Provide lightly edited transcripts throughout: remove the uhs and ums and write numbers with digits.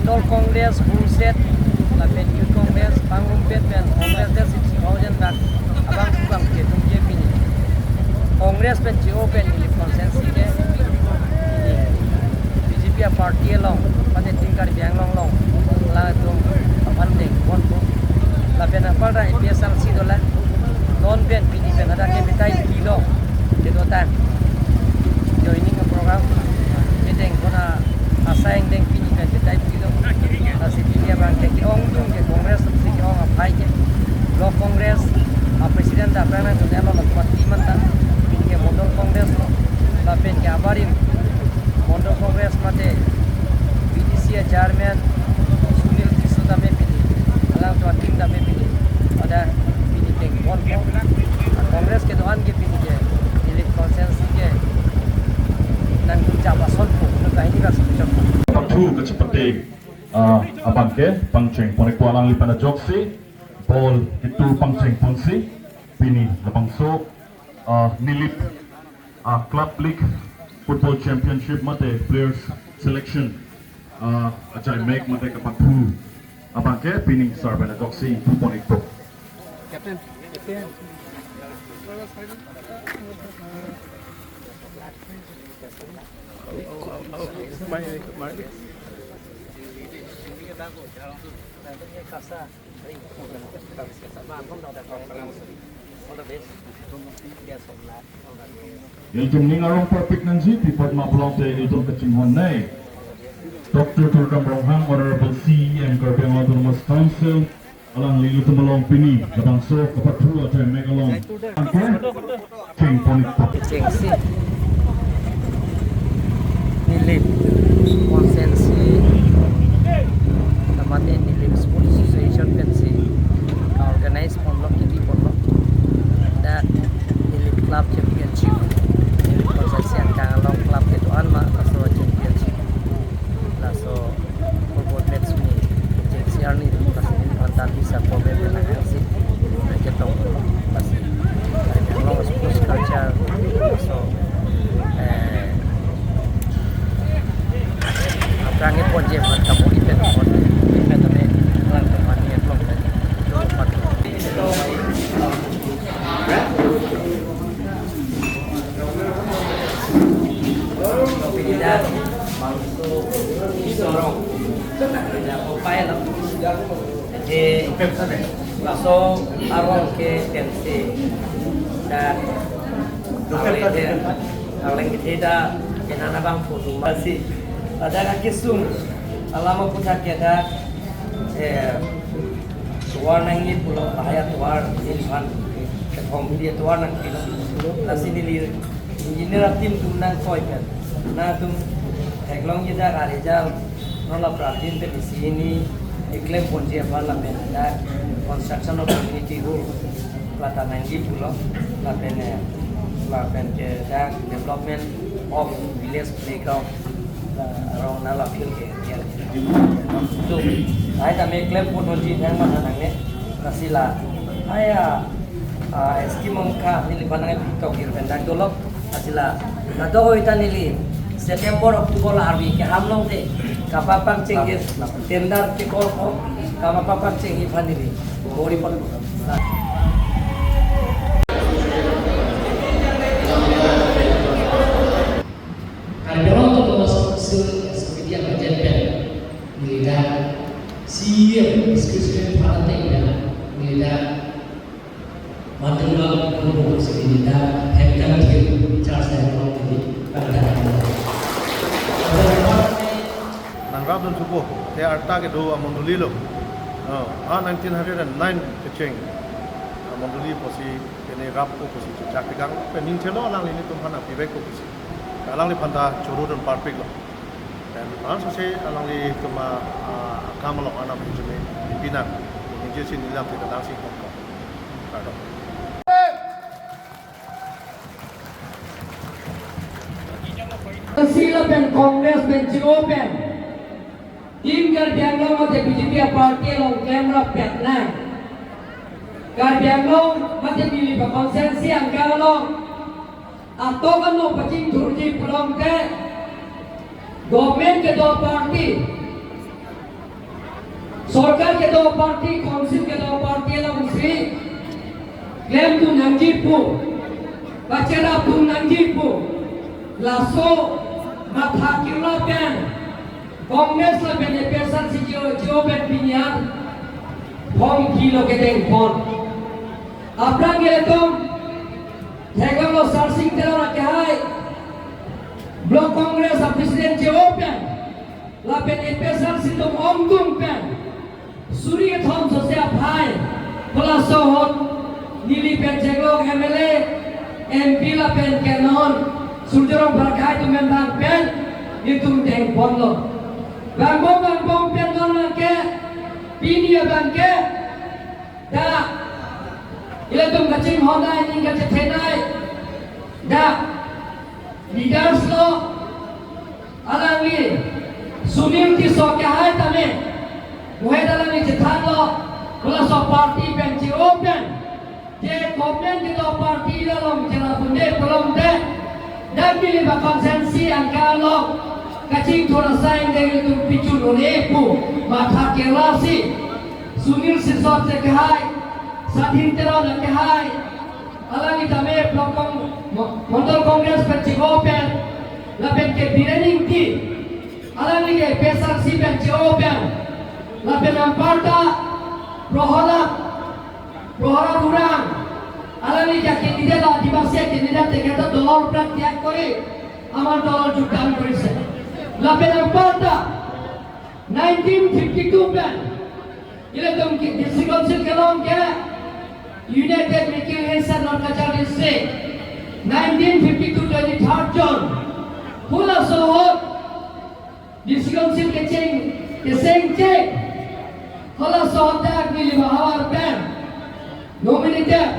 Mondol Congress full set lapen youth Congress pangumpet pen Congress des si hojen dak abang subang ke tum je pini Congress pen ji open ili consensus ke BJP party long pada tingkat biang long la tum apan deng bon ko lapen apa ra PSL si dola non pen pini pen ada ke betai kilo ke dotan joining a program meeting kona asaing deng pini pen betai kilo asiti dia bang ke ong ke Congress si ong apai ke lo Congress presiden da pernah tu dia lo kuat timan ta pini ke Mondol Congress la pen ke abarim Mondol Congress mate BDC chairman Sunil Kisuda me pini alang tu tim da me pini ada pini ke bon Congress ke doan ke pini ke elite consensus ke nang jaba sonpo no kaini ba sebut Patu kecepatan abangke pangceng ponek pualang lipana joksi bol itu pangceng ponsi pini labangso nilip club league football championship mate players selection ajai make mate kapatu abangke pini sarbana joksi 2.2 captain Iltum ningarong perfect nansi tipot mapulong te iltum kecimhon nay Dr. Turkam Ronghang Honorable CM Kerpeng Autonomous Council alang lilu tumalong pini labangso kapatu atay megalong angke king ponik po cengsi nilip konsensi tempat nilip sports association pensi organize pondok kiti pondok dan nilip club championship nilip konsensi yang kangalong club itu anma laso championship laso football match ni cengsi arni kasi nilip antar bisa kobe penangasi kita kasi kangalong sports culture so Rangit pun je mat kamu itu pun itu tu ni orang tempat ni belum tadi tempat itu tidak masuk sorong tidak upaya lah jadi masuk arwah ke tensi dan kalau kita kenana bang foto masih ada kisum alama punya kita tuar nangi pulau bahaya tuar ilman kekomedi tuar nang kilo nasi nilir engineer tim tum nang koi kan na tum eklong kita karija nola pratin pe di sini iklim ponji apa lah ada construction of community hall lata nangi pulau lapen ke development of village playground orang nala feel ke tu ayah kami klaim pun nanti yang mana nangne nasila ayah eskim mengka nili pandangan pikau kira pendang dolok nasila nado itu nili September Oktober arbi ke hamlong te kapapang cengir tendar ke korpo kapapang cengir panili bori pun Kemudian berjalan melihat siap diskusi pada tidak melihat materi guru sebenarnya hebat cara saya melakukan pada Nangrab dan subuh dia arta ke do amonduli lo 1909 kecing amonduli posi ini rap ko posi cak tegang pening celo lang ini tumpan api baik ko posi alang ni panta curu dan parpik lo dan langsung saya alang li kema kamalong anak penjumi pimpinan menjadi sini dalam kita langsung kongkong kado Sila pen Congress pen open tim garbiang mate BJP party long camera petna garbiang mate pilih konsensi ang kalong atau kan no pacing turji pulang ke government ke dua parti सरकार के दो party council के दो पार्टी लंसी क्लेम तू नंजीपू बचेरा तू नंजीपू लासो माथा किलो पेन कांग्रेस ला बेने पेsan si jo ben pinyan phong kilo ke deng pon aprang ge tom thega lo sarsing tera na kahai blok congress a president jo ben la ben pesan si tom omdung pen suri thom so se phai bola so hot nili pen jeglo mla mp la pen kenon surjorong barkai tu men bang pen itu deng pon lo bang pen non ke pinia bang ke da ila tum kaching honda ni ka chenai da leaders lo alangi sunil ti so ke hai tame mohe dalangi chethan lo bola so party pen chi open je government ke do party lo long jela bunde polong de da pilih ba konsensi angka lo kacing thora saing de tu pichu rone pu matha kelasi sunil sisot se kahai sadhin tera na kahai alani tame blokong mandal congress pechi open lapen ke birening ti alani ke pesar si pechi open lapen amparta prohara urang alani jake didela adibasi ke didela teketo dollar praktiak kore amar dollar jugdan korise lapen amparta 1952 pen ila tum ki district council kelong ke united making hasan or kachar district 1952 23rd John pula sohor district council ke seng pula sohor tak mili bahawar pen nominated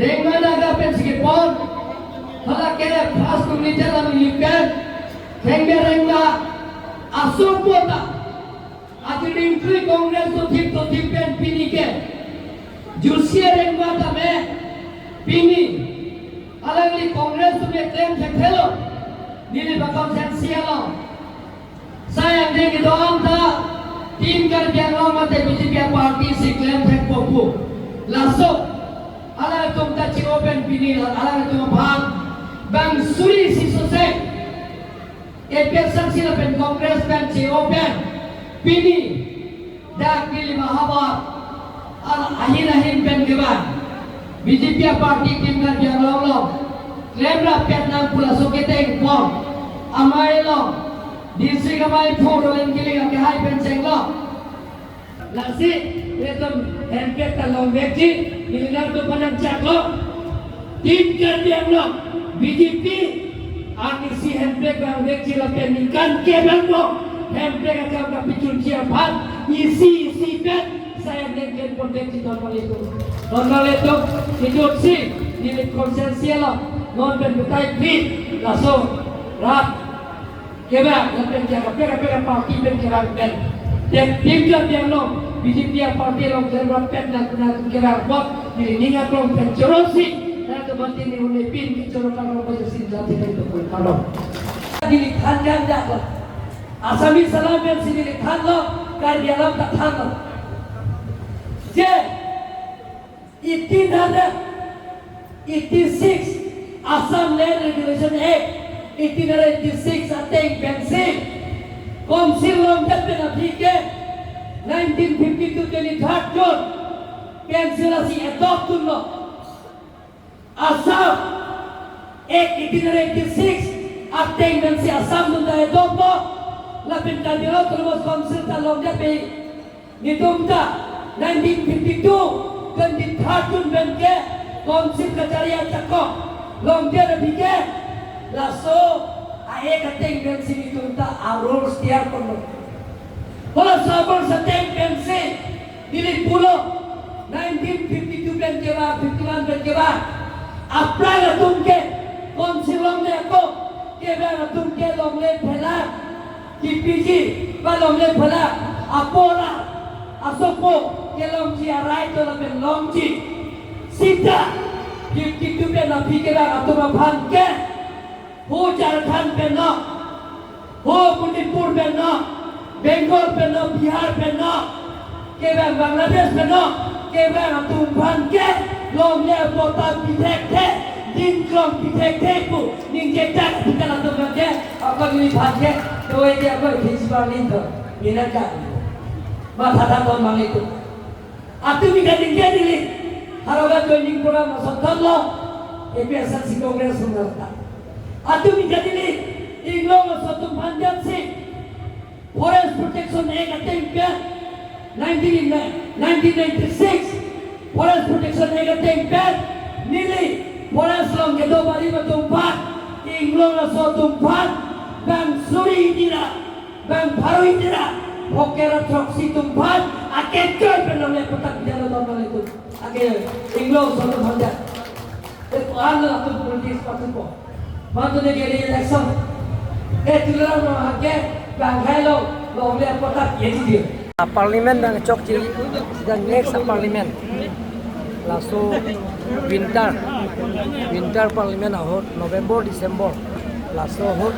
Rengma naga pen sikipon pula kere fast community la mili pen Rengma asopota akhirnya include Congress to tip pen pini ke jusia rengma tame pini alangli Congress to me claim thelo nili bakam sensialo saya dek doang ta tim kar biang mate BJP party si claim thek popu laso ala tum ta chi open pini ala tum bhang bang suri si sosek APSN sila pen Congress pen si open pini dak pilih mahabar akhir pen keban BJP party tim kan yang long claim la pen nang pula soketeng pom amai long district amai photo len kili ke hai pen senglo lasi etam handicap ta long vekji ilinar tu panang chaklo tim kan yang long BJP si handbrake bang vekji la pen ikan kebang lo handbrake akan kapicul ciapan isi pen saya nengken proteksi normal itu hidup si nilai konsensial non pen betai fit langsung rat kebang pen jaga pera parti pen kebang pen dan tinggal yang long BJP parti long kebang pen nak kebang bot nilai ningat long pen corosi dan kebanti ni unai pin kecorokan long posisi jati itu pun kalau nilai thanjan jaga Asami salam yang sini lihat lo, karya lam tak than lo. Je, 1886 Assam Land Regulation Act, 1886 ateng bensin, Council lam kat penapike, 1952 23rd June, pensilasi adopt lo. Assam Act 1886 ateng bensin Assam tunda adopt lo. Lapin kadiro terus konsil talong jape nitumta 1952 kan dithatun benke konsil kacarian cakok long dia bige laso ae kateng bensin nitumta arul setiap kono kalau sabor seteng bensin dili pulo 1952 benke ba 51 benke ba apra tumke konsil long ne ko ke ba tumke long le phela KPG balong le phala apora asopo kelong ji arai to la ben long ji sita kitu be na pikira atoma bhan ke ho Jharkhand be na ho Manipur be na Bengal pe no, Bihar pe no, ke bang Bangladesh pe no, ke bang Tumphan ke, long le pota pitek the, din klong pitek the pu, ning je tak kita la tu ke, apa ni phan ke, doi dia apa principal ni tu, ina ka. Ma thada ton mang itu. Atu mi ka ning ke ni, haroga joining program masakkan lo, APSLC Congress sundarta. Atu mi ka ni, Inglong satu panjat sih. Forest Protection Act attempt 1996 Forest Protection Act attempt nili forest long ke do bari ma tumpat inglong la so tumpat bang suri dira bang bharu dira hokera troksi tumpat ake joy penole patak jalo normal itu ake inglong so tumpat itu anda tu politis parti ko mantu ne ke election tulang no ake bang hello long le patak yeti dia Parlimen dan cok ciri dan next parlimen langsung winter parlimen ahot November December langsung ahot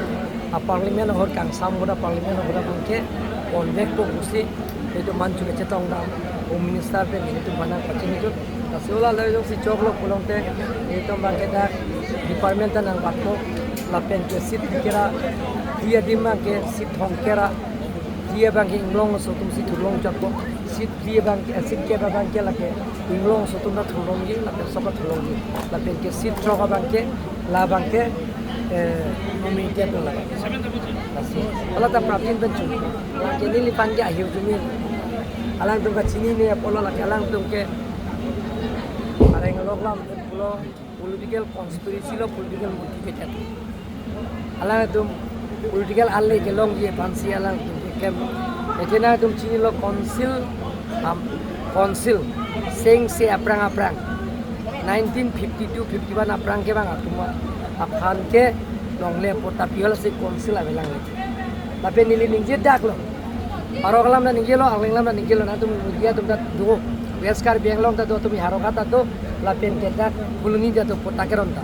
parlimen ahot kang sam goda parlimen ahot bangke konvek ko kusi itu mancu ke cetong dam home minister pe itu mana pacin itu langsung la lejong si cok lo pulong te itu bangke dak department nang batko lapen ke sit kira dia dimang ke sit hong kira dia bangke inglong sotum si tulong jakko sit dia bangke sit ke bangke lake inglong sotum na tulong gi lake sobat tulong gi lapen ke sit troga bangke la bangke nomite to la nasi ala ta prapin bencu ke ni li pangge ahiu jumi alang tum ka chini ne apolo lake alang tum ke areng loklam pulo political conspiracy lo political motivated alang tum political alle ke long ye pansi alang Etina tum chini lo council sing se aprang 1952 51 aprang ke bang atuma aphan ke longle pota piol se council avelang le tapi nili ningje dak lo harogalam na ningje lo anglang na ningje lo na tum dia tum da do weskar benglong ta do tum harogata do lapen ke dak buluni ja to pota ke ronta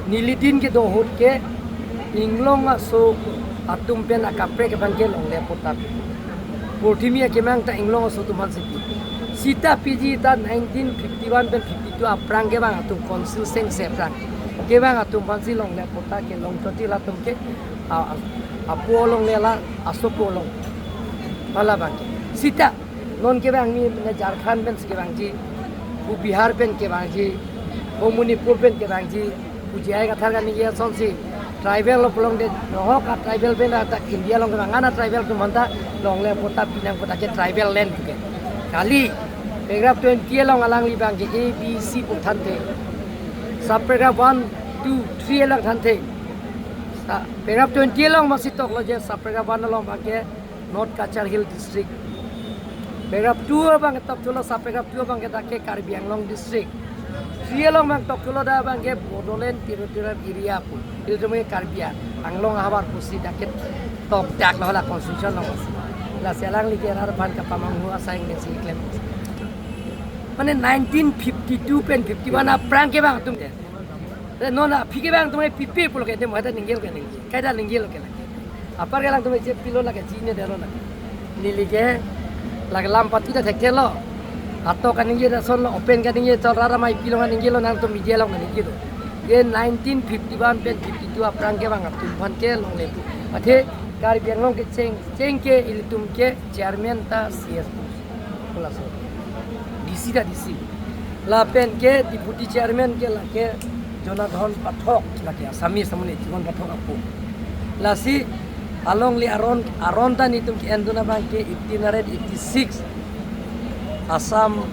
nili din ke do hot ke inglong so atum pen akapre ke bangke long le pota portimia ke mang ta inglong so tuman sita pg ta 1951 pen 52 aprang ke bang atum council seng sepran ke bang atum pansi long le pota ke long choti la tum ke apo long le la asopo long pala bangke sita non ke bang mi ne Jharkhand pen ke bang ji u Bihar pen ke bang ji o Manipur pen ke bang ji u jai ka thar ga ni ye son si tribal lo pelong de no ka tribal ben ata India long ngana tribal tu manta long le pota pinang pota ke tribal land ke kali paragraph 20 long alang li bang ke A B C puthan the sub paragraph 1 2 3 lang than the paragraph 20 long masitok lo je sub paragraph 1 long bang ke North Kachar Hill district paragraph 2 bang tok chulo sub paragraph 2 bang ke ta ke Karbi Anglong district Sialong mang tok kulo da bang ke Bodolen territorial area pu itu me Karbia Anglong habar pusi daket tok dak lo la constitution lo la selang li ke har ban ka pamang hu asaing ne si claim mane 1952 pen 51 aprang ke bang tum de no na phike bang tum pipi pulo ke de mata ningel ke ningi kaida ningel ke la apar ke lang tum je pilo la ke jine de ro na ni li ke la lam pati da thek lo atau kan ini ada soal open kan ini soal rara mai pilongan ini lo nang tu media lo kan ini lo. Ye 1951 pen 52 aprang ke bang tum pan ke long le tu. Ate kari biang long ke ceng ke ilitum ke chairman ta CS. Pula so. DC da DC. La pen ke deputy chairman ke la ke Jonathan Pathok la ke Asami samune Jonathan Pathok apu. La si along li aron ta ni tum ke enduna bang ke 1886 Assam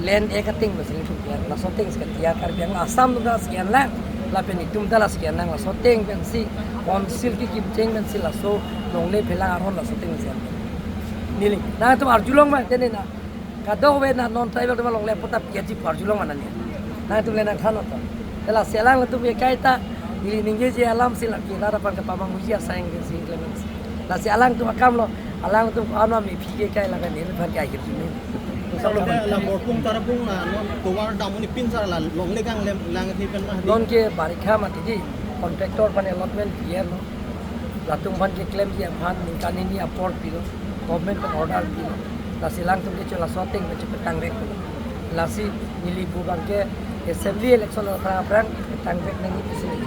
land ekating masing tu ya la soteng sekian Karbi Anglong Assam tu dah sekian lah la pen itum dah la sekian lah la soteng pen si council ki kipceng pen si la so longle phela aron la soteng sekian nili na tu arjulong ma tene na kado we na non tribal tu longle pota piaji arjulong mana ni na tu le na thano ta la selang tu be kaita nili ningge je alam si la kita dapat ke pamang ujian sayang ke si clemens la si alang tu akam lo alang tu ano mi phige kai la kan ni phan kai ke ni la borpung tarapung na towar damuni pinsar la longle kang lang thi pen ma non ke barikha mati di contractor pan allotment year no latung ban ke claim dia ban kan ini aport pilo government kan order pilo la silang tum ke chola shooting ke petang rek la si nili bu ban ke assembly election la prang petang rek nang ni sini